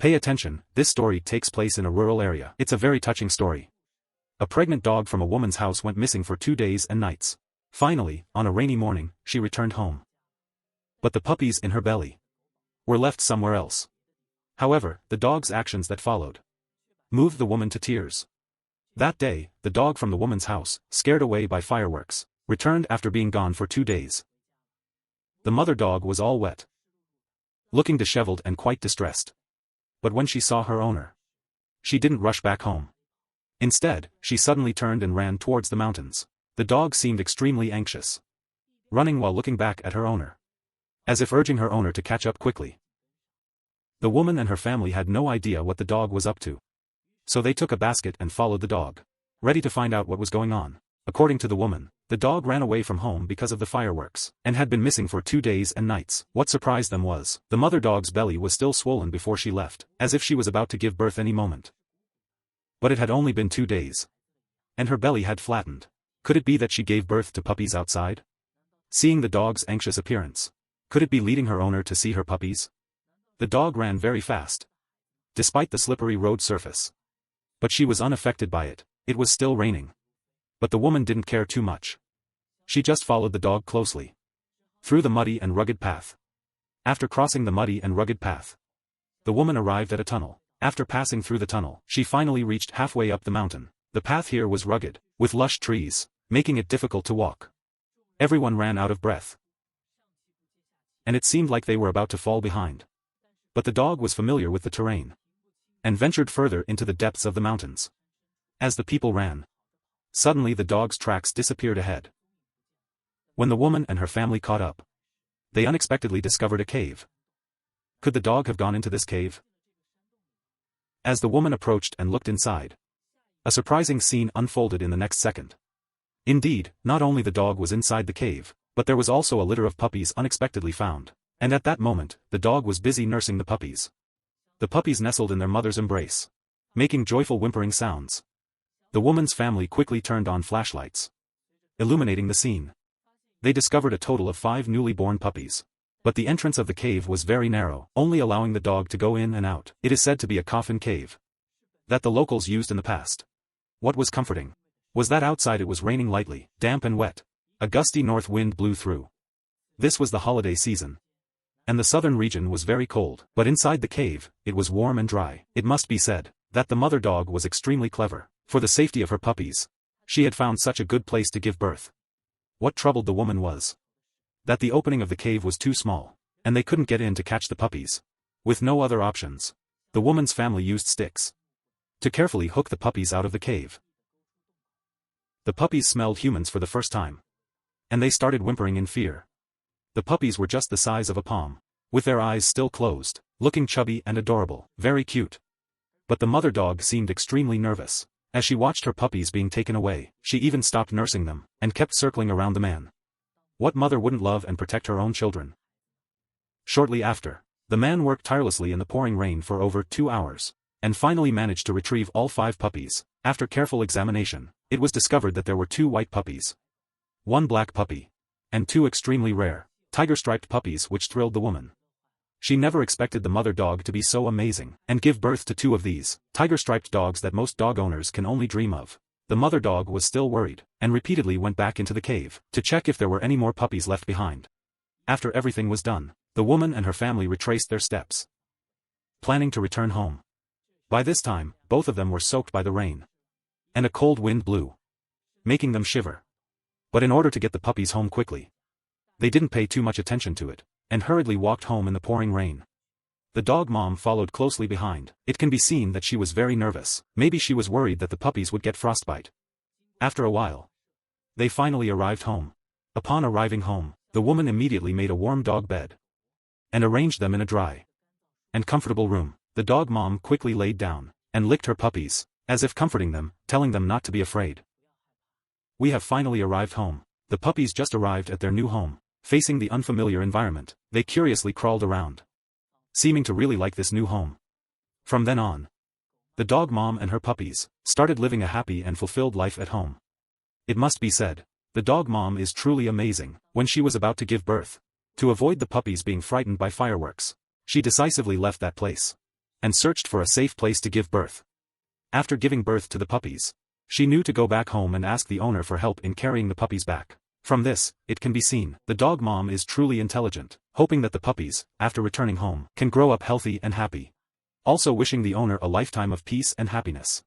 Pay attention, this story takes place in a rural area. It's a very touching story. A pregnant dog from a woman's house went missing for 2 days and nights. Finally, on a rainy morning, she returned home. But the puppies in her belly were left somewhere else. However, the dog's actions that followed moved the woman to tears. That day, the dog from the woman's house, scared away by fireworks, returned after being gone for 2 days. The mother dog was all wet, looking disheveled and quite distressed. But when she saw her owner, she didn't rush back home. Instead, she suddenly turned and ran towards the mountains. The dog seemed extremely anxious, running while looking back at her owner, as if urging her owner to catch up quickly. The woman and her family had no idea what the dog was up to. So they took a basket and followed the dog, ready to find out what was going on. According to the woman, the dog ran away from home because of the fireworks, and had been missing for 2 days and nights. What surprised them was, the mother dog's belly was still swollen before she left, as if she was about to give birth any moment. But it had only been 2 days. And her belly had flattened. Could it be that she gave birth to puppies outside? Seeing the dog's anxious appearance, could it be leading her owner to see her puppies? The dog ran very fast, despite the slippery road surface. But she was unaffected by it. It was still raining. But the woman didn't care too much. She just followed the dog closely through the muddy and rugged path. After crossing the muddy and rugged path, the woman arrived at a tunnel. After passing through the tunnel, she finally reached halfway up the mountain. The path here was rugged, with lush trees, making it difficult to walk. Everyone ran out of breath, and it seemed like they were about to fall behind. But the dog was familiar with the terrain, and ventured further into the depths of the mountains. As the people ran, suddenly the dog's tracks disappeared ahead. When the woman and her family caught up, they unexpectedly discovered a cave. Could the dog have gone into this cave? As the woman approached and looked inside, a surprising scene unfolded in the next second. Indeed, not only the dog was inside the cave, but there was also a litter of puppies unexpectedly found. And at that moment, the dog was busy nursing the puppies. The puppies nestled in their mother's embrace, making joyful whimpering sounds. The woman's family quickly turned on flashlights, illuminating the scene. They discovered a total of 5 newly born puppies. But the entrance of the cave was very narrow, only allowing the dog to go in and out. It is said to be a coffin cave that the locals used in the past. What was comforting was that outside it was raining lightly, damp and wet. A gusty north wind blew through. This was the holiday season, and the southern region was very cold. But inside the cave, it was warm and dry. It must be said that the mother dog was extremely clever. For the safety of her puppies, she had found such a good place to give birth. What troubled the woman was that the opening of the cave was too small, and they couldn't get in to catch the puppies. With no other options, the woman's family used sticks to carefully hook the puppies out of the cave. The puppies smelled humans for the first time, and they started whimpering in fear. The puppies were just the size of a palm, with their eyes still closed, looking chubby and adorable, very cute. But the mother dog seemed extremely nervous. As she watched her puppies being taken away, she even stopped nursing them, and kept circling around the man. What mother wouldn't love and protect her own children? Shortly after, the man worked tirelessly in the pouring rain for over 2 hours, and finally managed to retrieve all 5 puppies. After careful examination, it was discovered that there were 2 white puppies, 1 black puppy, and 2 extremely rare, tiger-striped puppies, which thrilled the woman. She never expected the mother dog to be so amazing, and give birth to 2 of these tiger-striped dogs that most dog owners can only dream of. The mother dog was still worried, and repeatedly went back into the cave to check if there were any more puppies left behind. After everything was done, the woman and her family retraced their steps, planning to return home. By this time, both of them were soaked by the rain, and a cold wind blew, making them shiver. But in order to get the puppies home quickly, they didn't pay too much attention to it, and hurriedly walked home in the pouring rain. The dog mom followed closely behind. It can be seen that she was very nervous. Maybe she was worried that the puppies would get frostbite. After a while, they finally arrived home. Upon arriving home, the woman immediately made a warm dog bed and arranged them in a dry and comfortable room. The dog mom quickly laid down and licked her puppies, as if comforting them, telling them not to be afraid. We have finally arrived home. The puppies just arrived at their new home. Facing the unfamiliar environment, they curiously crawled around, seeming to really like this new home. From then on, the dog mom and her puppies started living a happy and fulfilled life at home. It must be said, the dog mom is truly amazing. When she was about to give birth, to avoid the puppies being frightened by fireworks, she decisively left that place. and searched for a safe place to give birth. After giving birth to the puppies, she knew to go back home and ask the owner for help in carrying the puppies back. From this, it can be seen, the dog mom is truly intelligent, hoping that the puppies, after returning home, can grow up healthy and happy. Also wishing the owner a lifetime of peace and happiness.